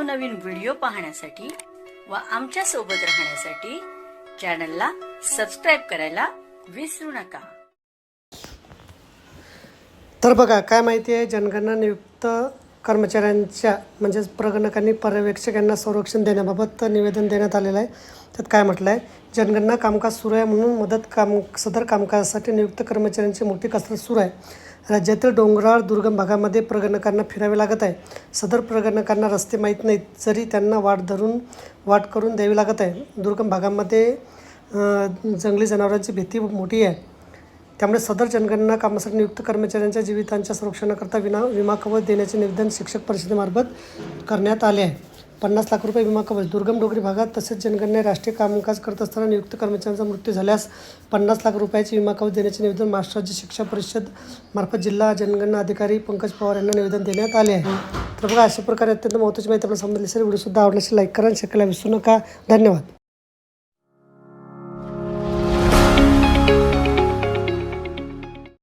नवनवीन व्हिडिओ पाहण्यासाठी व आमच्या सोबत राहण्यासाठी चॅनलला सबस्क्राइब करायला विसरू नका। तर बघा काय माहिती आहे, जनगणना नियुक्त कर्मचाऱ्यांच्या म्हणजेच प्रगणकांनी पर्यवेक्षक यांना संरक्षण देण्याबाबत निवेदन देण्यात आलेलं आहे। त्यात काय म्हटलं आहे, जनगणना कामकाज सुरू आहे म्हणून सदर कामकाजासाठी नियुक्त कर्मचाऱ्यांची मोठी कसरत सुरू आहे। राज्यातील डोंगराळ दुर्गम भागामध्ये प्रगणकांना फिरावे लागत आहे। सदर प्रगणकांना रस्ते माहीत नाहीत, जरी त्यांना वाट करून द्यावी लागत आहे। दुर्गम भागामध्ये जंगली जनावरांची भीती मोठी आहे, त्यामुळे सदर जनगणना कामासाठी नियुक्त कर्मचाऱ्यांच्या जीवितांच्या संरक्षणाकरता विमा कवच देण्याचे निवेदन शिक्षक परिषदेमार्फत करण्यात आले आहे। 50 लाख रुपये विमा कवच। दुर्गम डोंगरी भागात तसेच जनगणना राष्ट्रीय कामकाज करत असताना नियुक्त कर्मचाऱ्यांचा मृत्यू झाल्यास 50 लाख रुपयाचे विमा कवच देण्याचे निवेदन महाराष्ट्र राज्य शिक्षा परिषद मार्फत जिल्हा जनगणना अधिकारी पंकज पवार यांना निवेदन देण्यात आले आहे। तर बघा, अशा प्रकारे अत्यंत महत्त्वाची माहिती आपल्याला समजली असेल। व्हिडिओसुद्धा आवडल्यास लाईक करा आणि शेअर करायला विसरू नका। धन्यवाद।